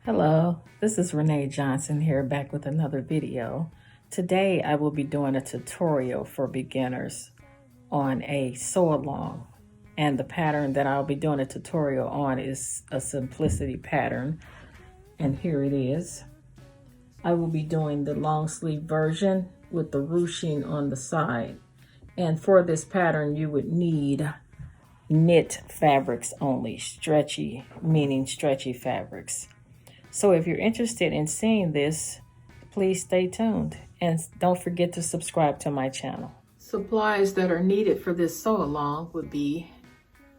Hello, this is Renee Johnson here, back with another video. Today I will be doing a tutorial for beginners on a sew along, and the pattern that I'll be doing a tutorial on is a simplicity pattern, and here it is. I will be doing the long sleeve version with the ruching on the side, and for this pattern you would need knit fabrics only, stretchy, meaning stretchy fabrics. So if you're interested in seeing this, please stay tuned and don't forget to subscribe to my channel. Supplies that are needed for this sew along would be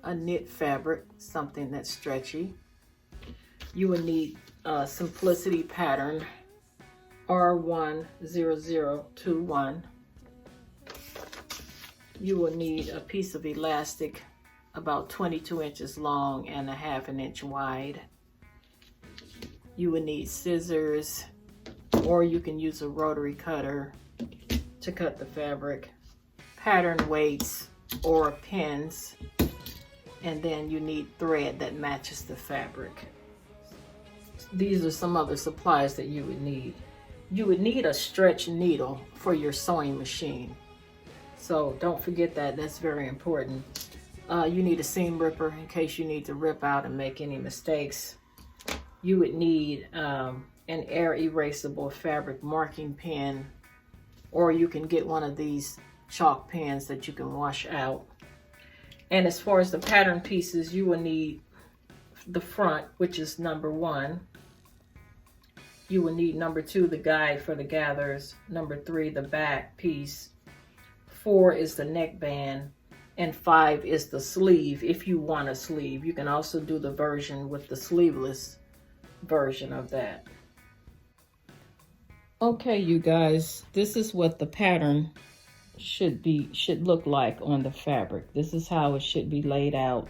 a knit fabric, something that's stretchy. You would need a simplicity pattern, R10021. You will need a piece of elastic about 22 inches long and a ½ inch wide. You would need scissors, or you can use a rotary cutter to cut the fabric, pattern weights or pins, and then you need thread that matches the fabric. These are some other supplies that you would need. You would need a stretch needle for your sewing machine. So don't forget that, that's very important. You need a seam ripper in case you need to rip out and make any mistakes. You would need an air erasable fabric marking pen, or you can get one of these chalk pens that you can wash out. And as far as the pattern pieces, you will need the front, which is number 1. You will need number 2, the guide for the gathers. Number 3, the back piece. 4 is the neckband. And 5 is the sleeve, if you want a sleeve. You can also do the version with the sleeveless version of that. Okay, you guys, this is what the pattern should look like on the fabric. This is how it should be laid out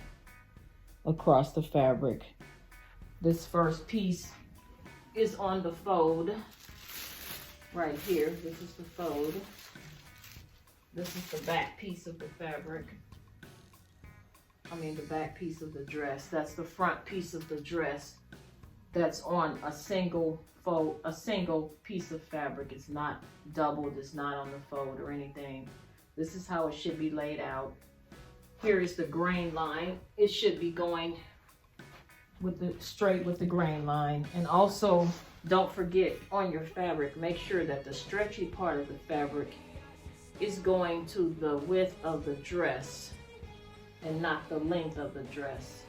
across the fabric. This first piece is on the fold right here. This is the fold. This is the back piece of the fabric. The back piece of the dress. That's the front piece of the dress. That's on a single fold, a single piece of fabric. It's not doubled, it's not on the fold or anything. This is how it should be laid out. Here is the grain line. It should be going with straight with the grain line. And also, don't forget on your fabric, make sure that the stretchy part of the fabric is going to the width of the dress and not the length of the dress.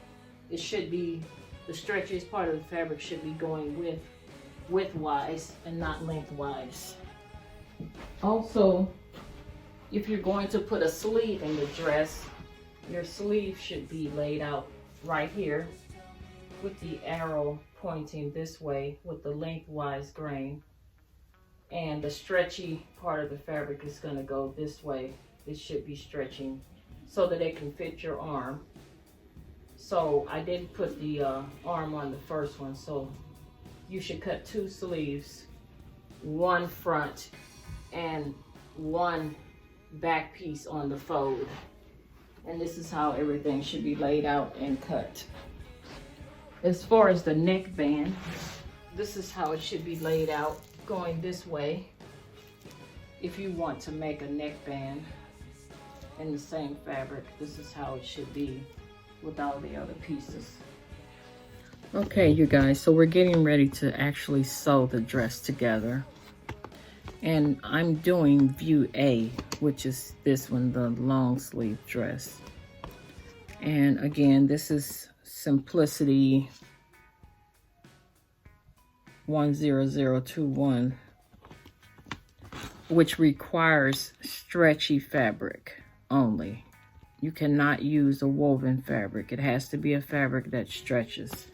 It should be, the stretchiest part of the fabric should be going widthwise and not lengthwise. Also, if you're going to put a sleeve in the dress, your sleeve should be laid out right here with the arrow pointing this way with the lengthwise grain. And the stretchy part of the fabric is going to go this way. It should be stretching so that it can fit your arm. So I didn't put the arm on the first one, so you should cut 2 sleeves, 1 front and 1 back piece on the fold. And this is how everything should be laid out and cut. As far as the neckband, this is how it should be laid out, going this way. If you want to make a neckband in the same fabric, this is how it should be with all the other pieces. Okay, you guys, so we're getting ready to actually sew the dress together. And I'm doing view A, which is this one, the long sleeve dress. And again, this is Simplicity 10021, which requires stretchy fabric only. You cannot use a woven fabric. It has to be a fabric that stretches,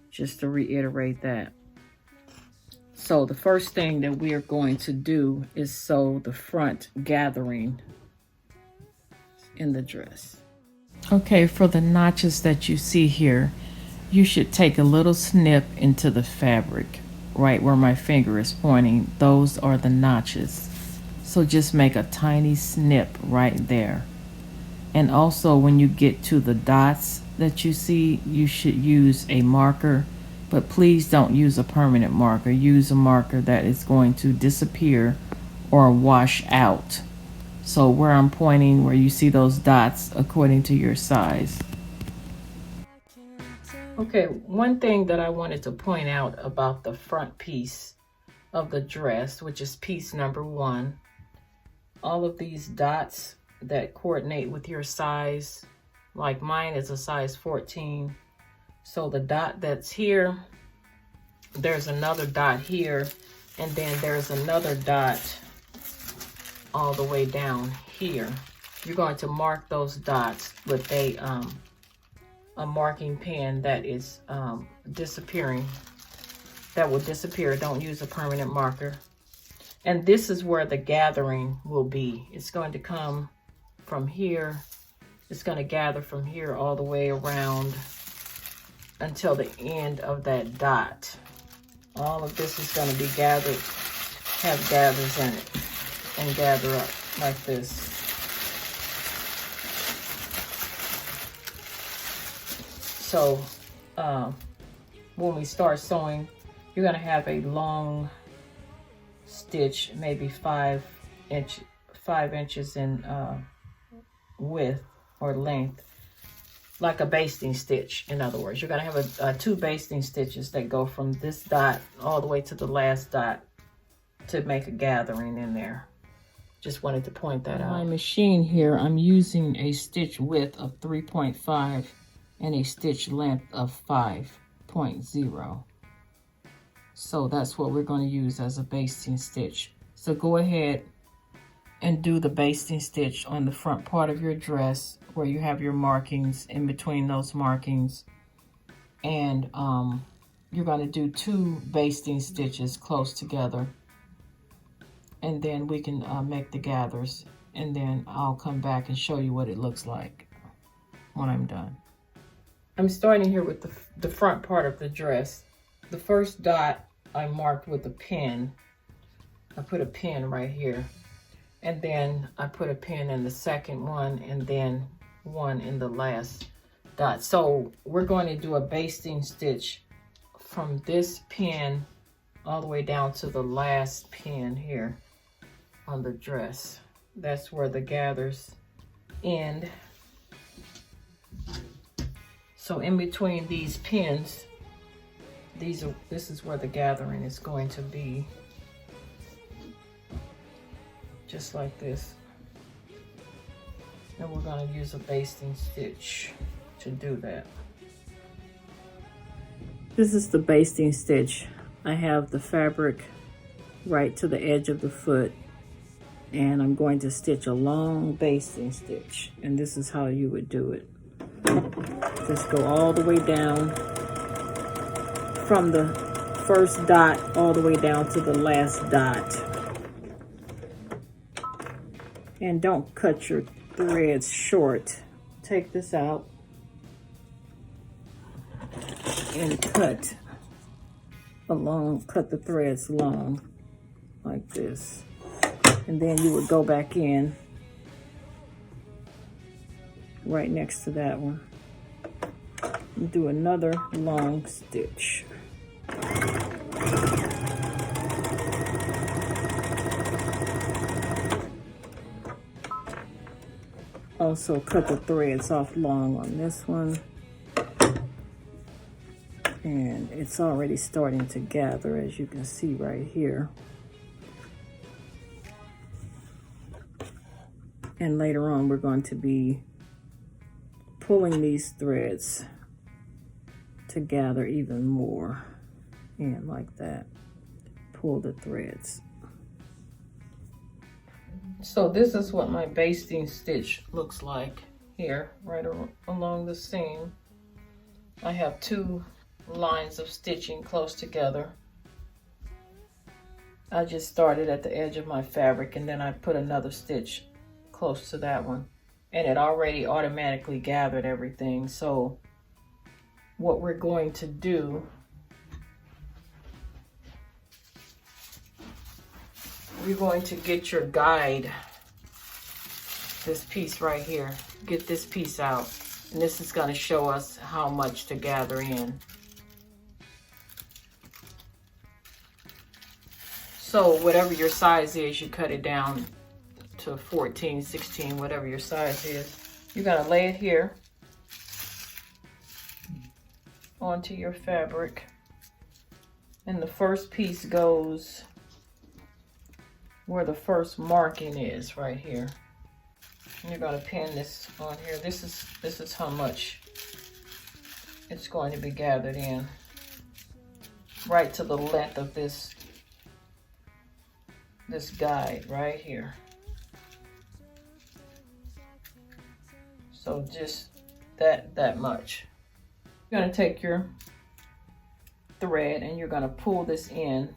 just to reiterate that. So the first thing that we are going to do is sew the front gathering in the dress. Okay, for the notches that you see here, you should take a little snip into the fabric, right where my finger is pointing. Those are the notches. So just make a tiny snip right there. And also when you get to the dots that you see, you should use a marker, but please don't use a permanent marker. Use a marker that is going to disappear or wash out. So where I'm pointing, where you see those dots, according to your size. Okay, one thing that I wanted to point out about the front piece of the dress, which is piece number 1, all of these dots that coordinate with your size, like mine is a size 14. So the dot that's here, there's another dot here, and then there's another dot all the way down here. You're going to mark those dots with a marking pen that is disappearing, that will disappear. Don't use a permanent marker. And this is where the gathering will be. It's going to come from here. It's going to gather from here all the way around until the end of that dot. All of this is going to be gathered, have gathers in it, and gather up like this. So when we start sewing, you're going to have a long stitch, maybe 5 inches in width or length, like a basting stitch. In other words, you're going to have 2 basting stitches that go from this dot all the way to the last dot to make a gathering in there. Just wanted to point that out. On my machine here, I'm using a stitch width of 3.5 and a stitch length of 5.0. So that's what we're going to use as a basting stitch. So go ahead and do the basting stitch on the front part of your dress where you have your markings, in between those markings. And you're going to do 2 basting stitches close together. And then we can make the gathers. And then I'll come back and show you what it looks like when I'm done. I'm starting here with the front part of the dress. The first dot I marked with a pin. I put a pin right here. And then I put a pin in the second one, and then one in the last dot. So we're going to do a basting stitch from this pin all the way down to the last pin here on the dress. That's where the gathers end. So in between these pins, this is where the gathering is going to be. Just like this. And we're going to use a basting stitch to do that. This is the basting stitch. I have the fabric right to the edge of the foot, and I'm going to stitch a long basting stitch, and this is how you would do it. Just go all the way down from the first dot all the way down to the last dot. And don't cut your threads short. Take this out and cut the threads long like this. And then you would go back in right next to that one and do another long stitch. Also cut the threads off long on this one. And it's already starting to gather, as you can see right here. And later on, we're going to be pulling these threads to gather even more. And like that, pull the threads. So this is what my basting stitch looks like here, right along the seam. I have 2 lines of stitching close together. I just started at the edge of my fabric and then I put another stitch close to that one, and it already automatically gathered everything. So what we're going to do, you're going to get your guide, this piece right here, get this piece out, and this is going to show us how much to gather in. So whatever your size is, you cut it down to 14, 16, whatever your size is. You're going to lay it here onto your fabric, and the first piece goes where the first marking is, right here. And you're going to pin this on here. This is how much it's going to be gathered in, right to the length of this guide right here. So just that much. You're going to take your thread and you're going to pull this in.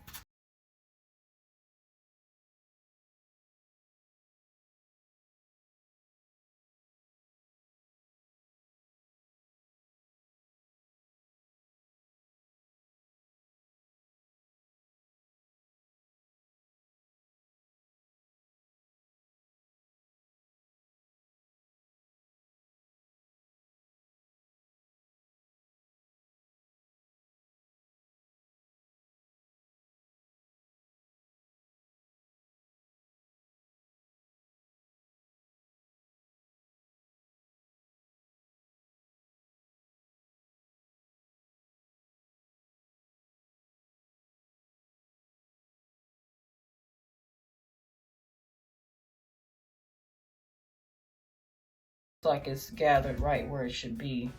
Like it's gathered right where it should be.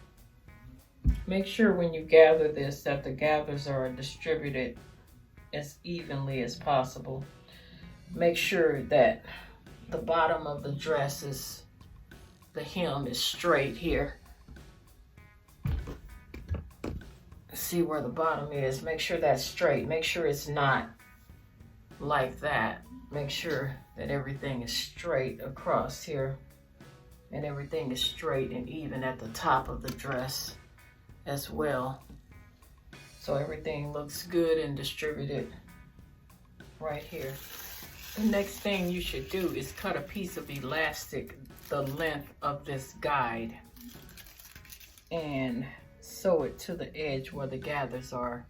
Make sure when you gather this that the gathers are distributed as evenly as possible. Make sure that the bottom of the dress is, the hem is straight here. See where the bottom is. Make sure that's straight. Make sure it's not like that. Make sure that everything is straight across here. And everything is straight and even at the top of the dress as well. So everything looks good and distributed right here. The next thing you should do is cut a piece of elastic the length of this guide and sew it to the edge where the gathers are.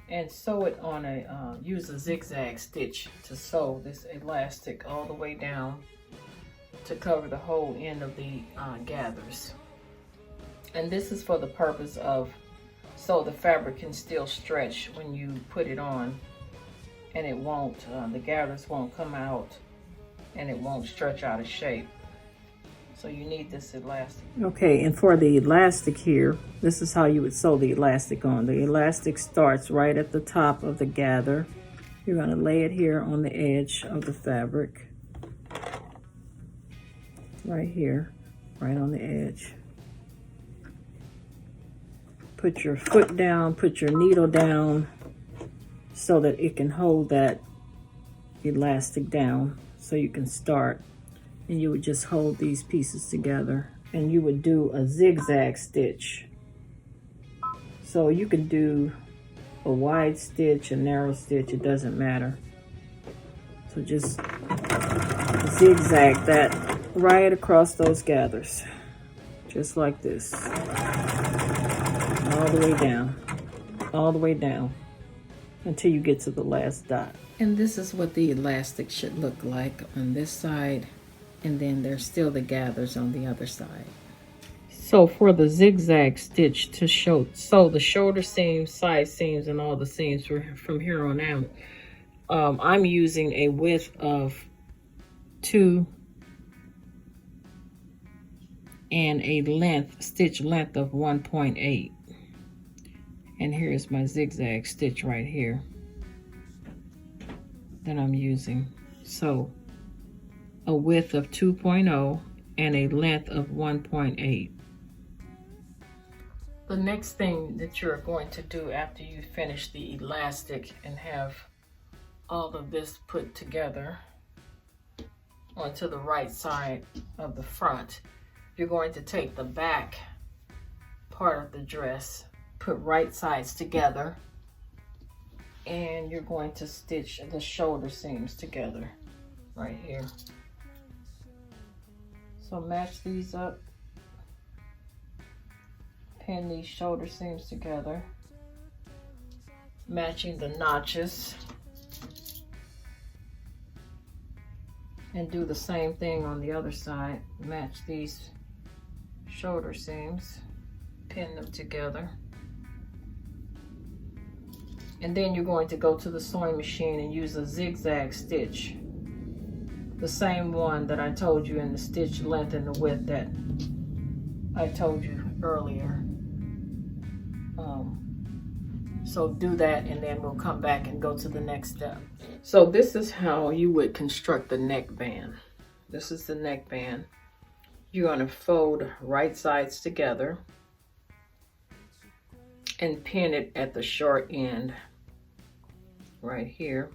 And sew it on a, use a zigzag stitch to sew this elastic all the way down to cover the whole end of the gathers. And this is for the purpose of so the fabric can still stretch when you put it on, and it won't, the gathers won't come out and it won't stretch out of shape. So you need this elastic. Okay, and for the elastic here, this is how you would sew the elastic on. The elastic starts right at the top of the gather. You're going to lay it here on the edge of the fabric. Right here, right on the edge. Put your foot down, put your needle down so that it can hold that elastic down so you can start. And you would just hold these pieces together and you would do a zigzag stitch. So you can do a wide stitch, a narrow stitch, it doesn't matter. So just zigzag that right across those gathers, just like this, all the way down until you get to the last dot. And this is what the elastic should look like on this side, and then there's still the gathers on the other side. So for the zigzag stitch to sew the shoulder seams, side seams, and all the seams from here on out, I'm using a width of 2 and a stitch length of 1.8. And here's my zigzag stitch right here that I'm using. So a width of 2.0 and a length of 1.8. The next thing that you're going to do after you finish the elastic and have all of this put together onto the right side of the front, you're going to take the back part of the dress, put right sides together, and you're going to stitch the shoulder seams together right here. So match these up, pin these shoulder seams together, matching the notches, and do the same thing on the other side. Match these shoulder seams, pin them together, and then you're going to go to the sewing machine and use a zigzag stitch, the same one that I told you in the stitch length and the width that I told you earlier. So do that, and then we'll come back and go to the next step. So this is how you would construct the neckband. This is the neckband. You're going to fold right sides together and pin it at the short end right here.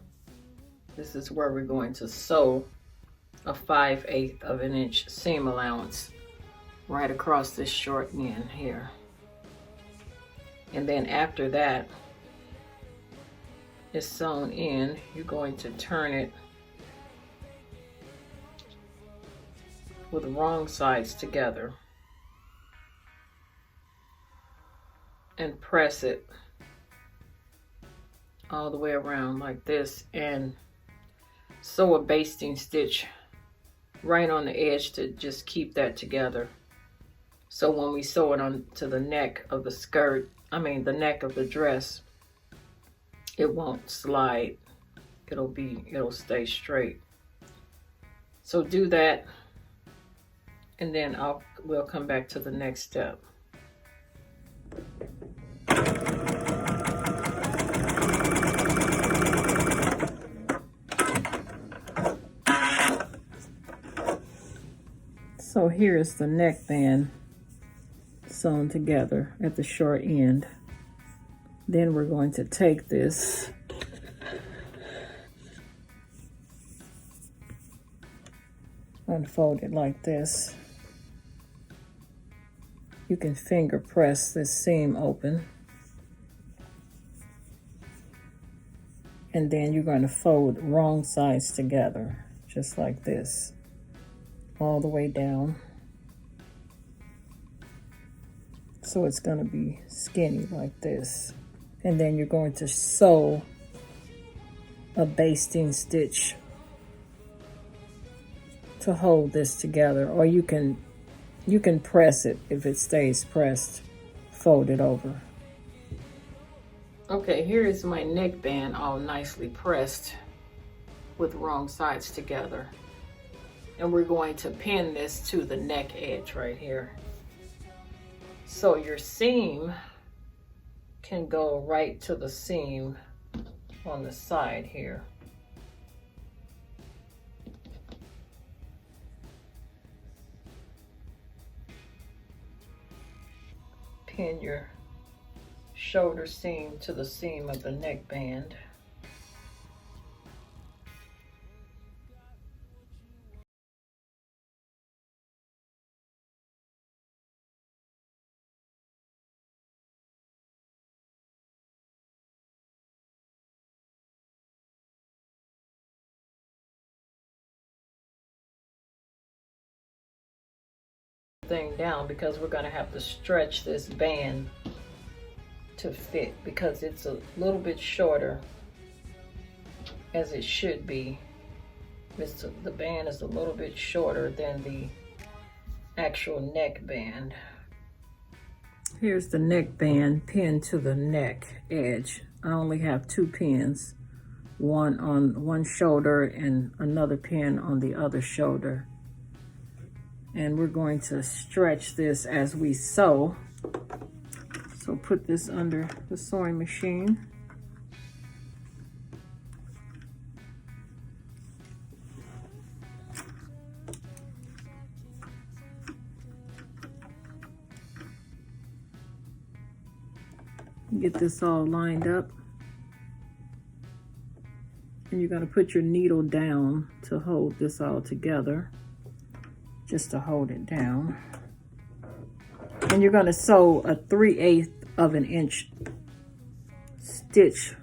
This is where we're going to sew a 5/8 of an inch seam allowance right across this short end here. And then after that is sewn in, you're going to turn it with the wrong sides together and press it all the way around like this, and sew a basting stitch right on the edge to just keep that together. So when we sew it onto the neck of the skirt, the neck of the dress, it won't slide. It'll stay straight. So do that, and then we'll come back to the next step. So here is the neckband sewn together at the short end. Then we're going to take this unfold it like this. You can finger press this seam open, and then you're going to fold wrong sides together just like this all the way down. So it's going to be skinny like this. And then you're going to sew a basting stitch to hold this together, or you can press it. If it stays pressed, fold it over. Okay, here is my neckband all nicely pressed with wrong sides together. And we're going to pin this to the neck edge right here. So your seam can go right to the seam on the side here. Pin your shoulder seam to the seam of the neckband. Thing down, because we're going to have to stretch this band to fit, because it's a little bit shorter as it should be. The band is a little bit shorter than the actual neck band. Here's the neck band pinned to the neck edge. I only have 2 pins, one on one shoulder and another pin on the other shoulder. And we're going to stretch this as we sew. So put this under the sewing machine. Get this all lined up. And you're going to put your needle down to hold this all together, just to hold it down. And you're going to sew a 3/8 of an inch stitch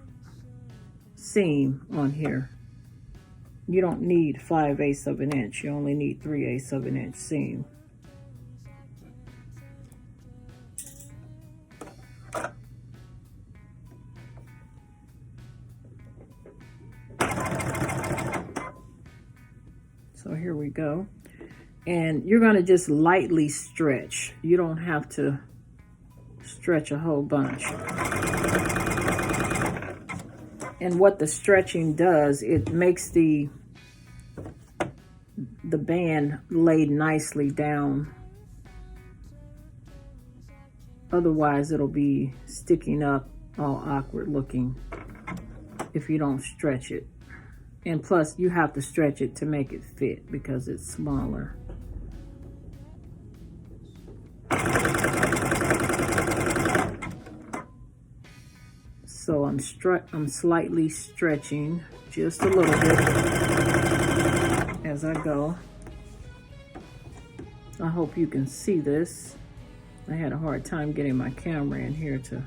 seam on here. You don't need 5/8 of an inch. You only need 3/8 of an inch seam. So here we go. And you're going to just lightly stretch. You don't have to stretch a whole bunch. And what the stretching does, it makes the band laid nicely down. Otherwise, it'll be sticking up all awkward looking if you don't stretch it. And plus, you have to stretch it to make it fit because it's smaller. So I'm slightly stretching just a little bit as I go. I hope you can see this. I had a hard time getting my camera in here to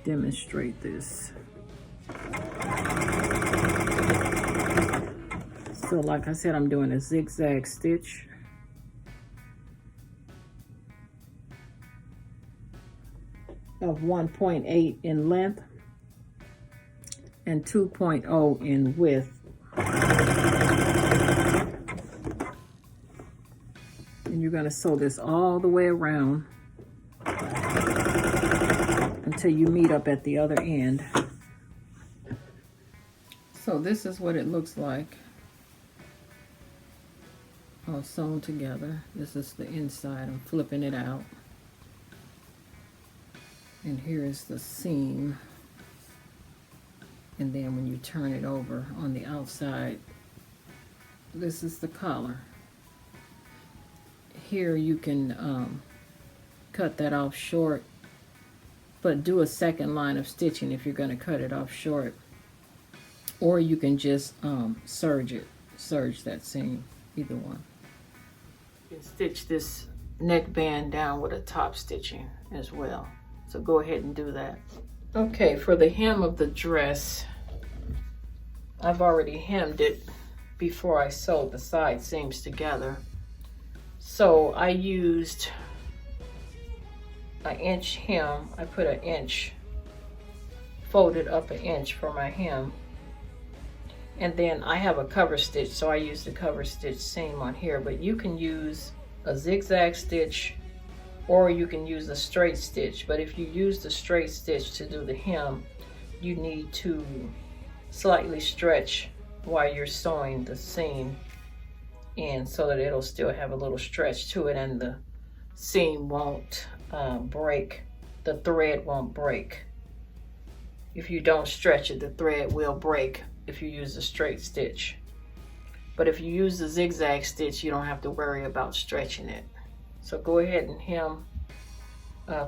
demonstrate this. So like I said, I'm doing a zigzag stitch. Of 1.8 in length and 2.0 in width. And you're going to sew this all the way around until you meet up at the other end. So this is what it looks like, all sewn together. This is the inside. I'm flipping it out. And here is the seam. And then when you turn it over on the outside, this is the collar. Here you can cut that off short, but do a second line of stitching if you're going to cut it off short. Or you can just serge that seam, either one. You can stitch this neckband down with a top stitching as well. So go ahead and do that. Okay, for the hem of the dress, I've already hemmed it before I sewed the side seams together. So I used an inch hem. I put an inch, folded up an inch for my hem. And then I have a cover stitch, so I use the cover stitch seam on here, but you can use a zigzag stitch or you can use a straight stitch. But if you use the straight stitch to do the hem, you need to slightly stretch while you're sewing the seam in so that it'll still have a little stretch to it and the seam won't break. The thread won't break. If you don't stretch it, the thread will break if you use a straight stitch. But if you use the zigzag stitch, you don't have to worry about stretching it. So go ahead and hem,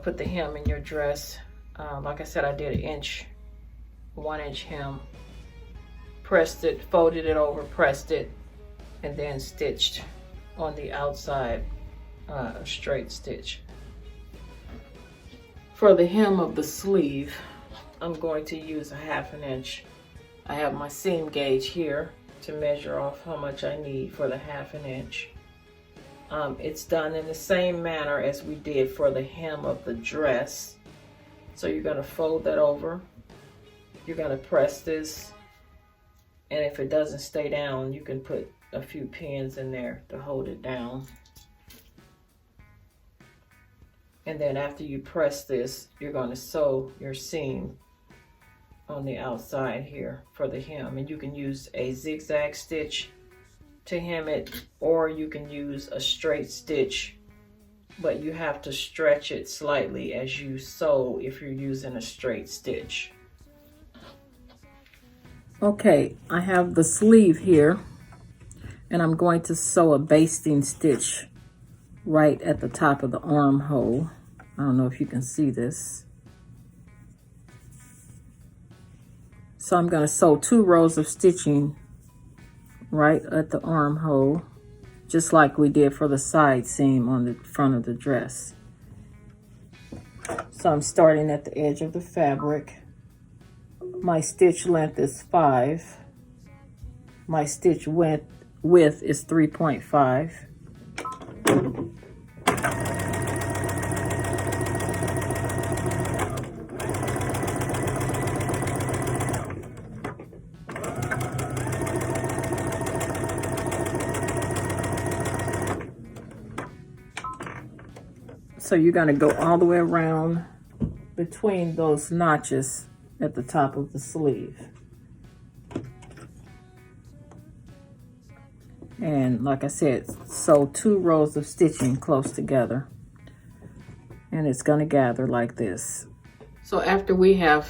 put the hem in your dress. Like I said, I did an 1 inch hem. Pressed it, folded it over, pressed it, and then stitched on the outside a straight stitch. For the hem of the sleeve, I'm going to use a 1/2 inch. I have my seam gauge here to measure off how much I need for the 1/2 inch. It's done in the same manner as we did for the hem of the dress. So you're going to fold that over. You're going to press this, and if it doesn't stay down, you can put a few pins in there to hold it down. And then after you press this, you're going to sew your seam on the outside here for the hem. And you can use a zigzag stitch to hem it, or you can use a straight stitch, but you have to stretch it slightly as you sew if you're using a straight stitch. Okay, I have the sleeve here, and I'm going to sew a basting stitch right at the top of the armhole. I don't know if you can see this. So I'm going to sew 2 rows of stitching right at the armhole, just like we did for the side seam on the front of the dress. So I'm starting at the edge of the fabric. My stitch length is 5. My stitch width is 3.5. So you're going to go all the way around between those notches at the top of the sleeve. And like I said, sew 2 rows of stitching close together. And it's going to gather like this. So after we have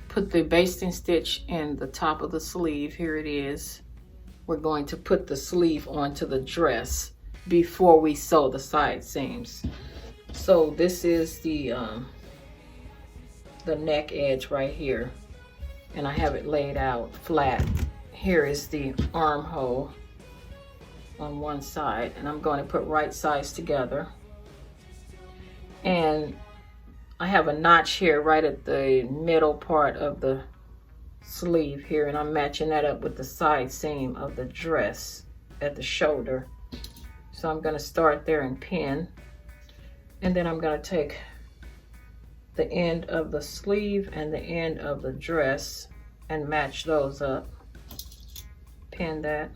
put the basting stitch in the top of the sleeve, here it is, we're going to put the sleeve onto the dress before we sew the side seams. So this is the neck edge right here, and I have it laid out flat. Here is the armhole on one side, and I'm going to put right sides together. And I have a notch here right at the middle part of the sleeve here, and I'm matching that up with the side seam of the dress at the shoulder. So I'm going to start there and pin, and then I'm going to take the end of the sleeve and the end of the dress and match those up. Pin that.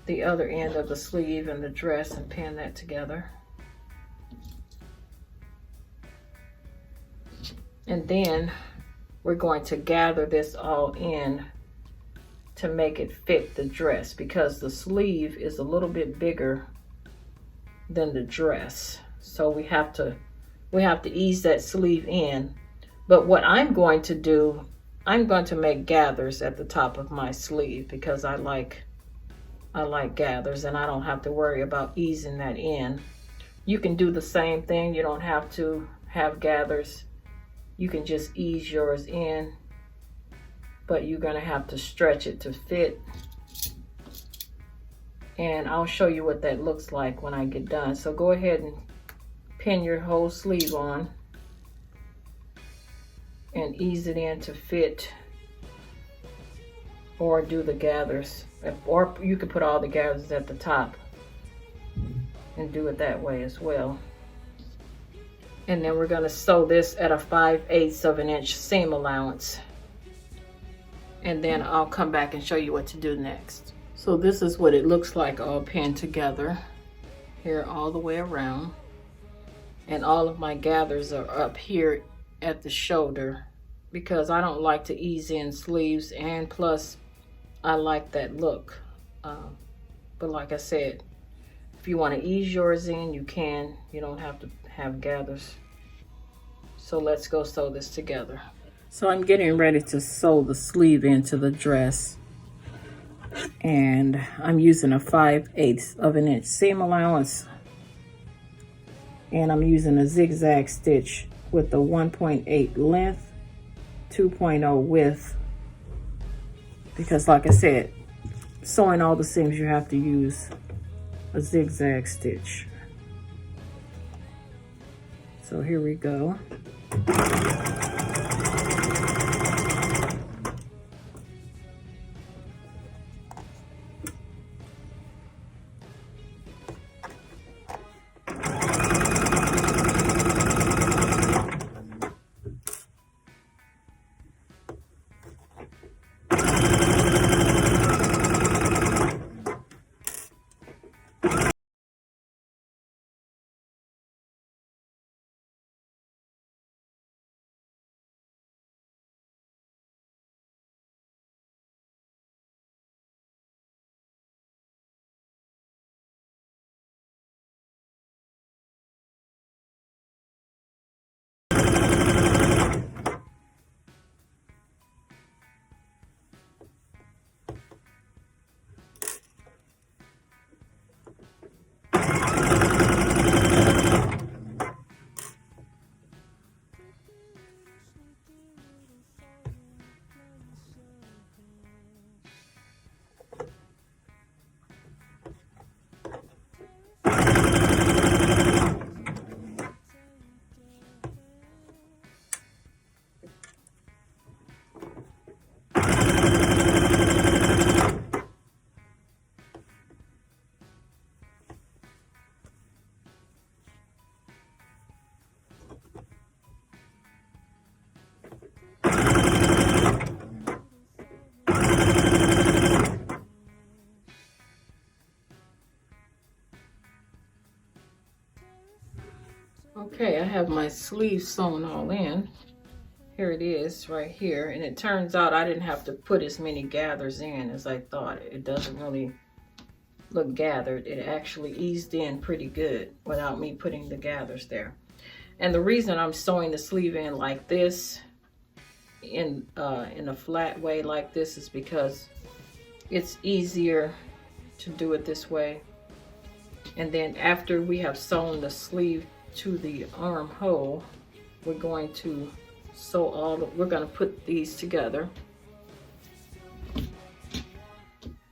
The other end of the sleeve and the dress and pin that together. And then we're going to gather this all in to make it fit the dress, because the sleeve is a little bit bigger than the dress. So we have to ease that sleeve in. But what I'm going to do, I'm going to make gathers at the top of my sleeve, because I like gathers, and I don't have to worry about easing that in. You can do the same thing. You don't have to have gathers. You can just ease yours in, but you're going to have to stretch it to fit. And I'll show you what that looks like when I get done. So go ahead and pin your whole sleeve on and ease it in to fit, or do the gathers, or you could put all the gathers at the top and do it that way as well. And then we're going to sew this at a 5/8 of an inch seam allowance, and then I'll come back and show you what to do next. So this is what it looks like all pinned together here all the way around, and all of my gathers are up here at the shoulder, because I don't like to ease in sleeves, and plus I like that look. But like I said, if you want to ease yours in, you can. You don't have to have gathers. So let's go sew this together. So I'm getting ready to sew the sleeve into the dress, and I'm using a 5/8 of an inch seam allowance, and I'm using a zigzag stitch with a 1.8 length, 2.0 width, because like I said, sewing all the seams you have to use a zigzag stitch. So here we go. Okay, I have my sleeve sewn all in. Here it is right here, and it turns out I didn't have to put as many gathers in as I thought. It doesn't really look gathered. It actually eased in pretty good without me putting the gathers there. And the reason I'm sewing the sleeve in like this, in a flat way like this, is because it's easier to do it this way. And then after we have sewn the sleeve to the armhole, we're going to we're going to put these together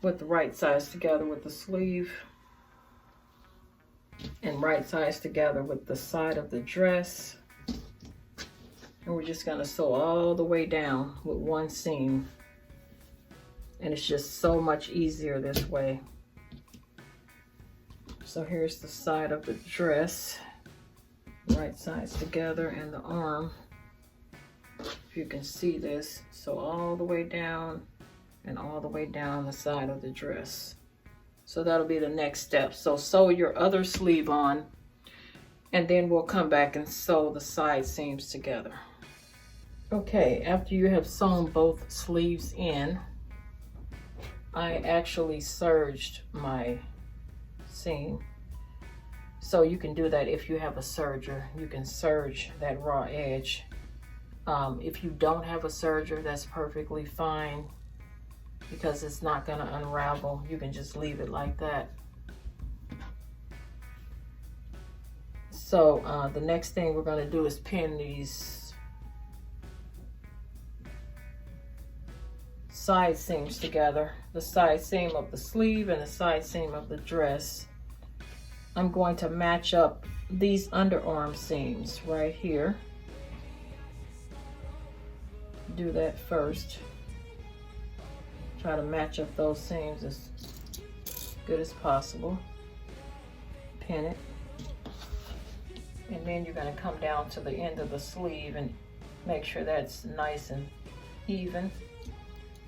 with the right sides together with the sleeve, and right sides together with the side of the dress. And we're just going to sew all the way down with one seam. And it's just so much easier this way. So here's the side of the dress, right sides together, and the arm. If you can see this, so all the way down and all the way down the side of the dress. So that'll be the next step. So sew your other sleeve on, and then we'll come back and sew the side seams together. Okay, after you have sewn both sleeves in, I actually serged my seam. So you can do that if you have a serger. You can serge that raw edge. If you don't have a serger, that's perfectly fine, because it's not going to unravel. You can just leave it like that. So the next thing we're going to do is pin these side seams together, the side seam of the sleeve and the side seam of the dress. I'm going to match up these underarm seams right here. Do that first. Try to match up those seams as good as possible. Pin it. And then you're going to come down to the end of the sleeve and make sure that's nice and even.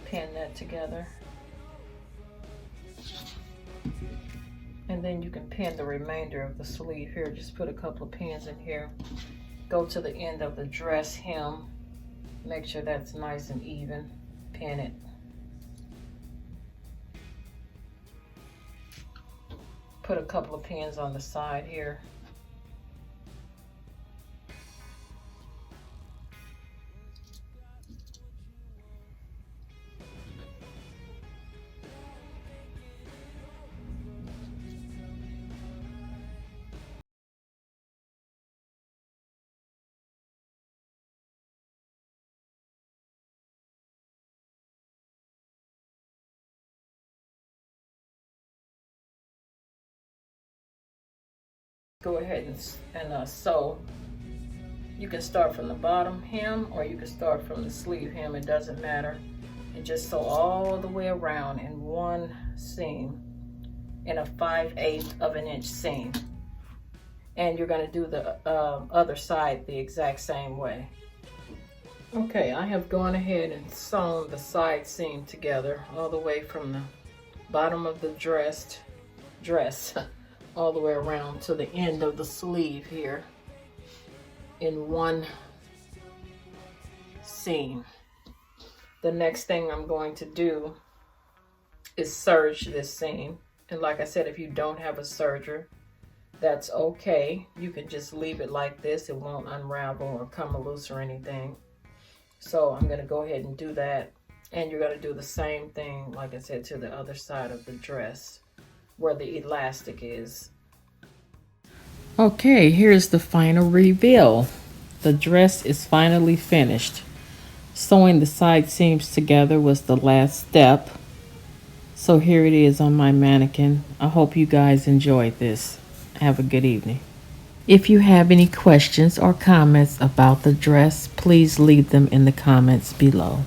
Pin that together. And then you can pin the remainder of the sleeve here. Just put a couple of pins in here. Go to the end of the dress hem. Make sure that's nice and even. Pin it. Put a couple of pins on the side here. Go ahead and sew. You can start from the bottom hem, or you can start from the sleeve hem. It doesn't matter. And just sew all the way around in one seam, in a 5/8 of an inch seam. And you're going to do the other side the exact same way. Okay, I have gone ahead and sewn the side seam together all the way from the bottom of the dress all the way around to the end of the sleeve here in one seam. The next thing I'm going to do is serge this seam. And like I said, if you don't have a serger, that's okay. You can just leave it like this. It won't unravel or come loose or anything. So I'm going to go ahead and do that. And you're going to do the same thing, like I said, to the other side of the dress where the elastic is. Okay, here's the final reveal. The dress is finally finished. Sewing the side seams together was the last step. So here it is on my mannequin. I hope you guys enjoyed this. Have a good evening. If you have any questions or comments about the dress, please leave them in the comments below.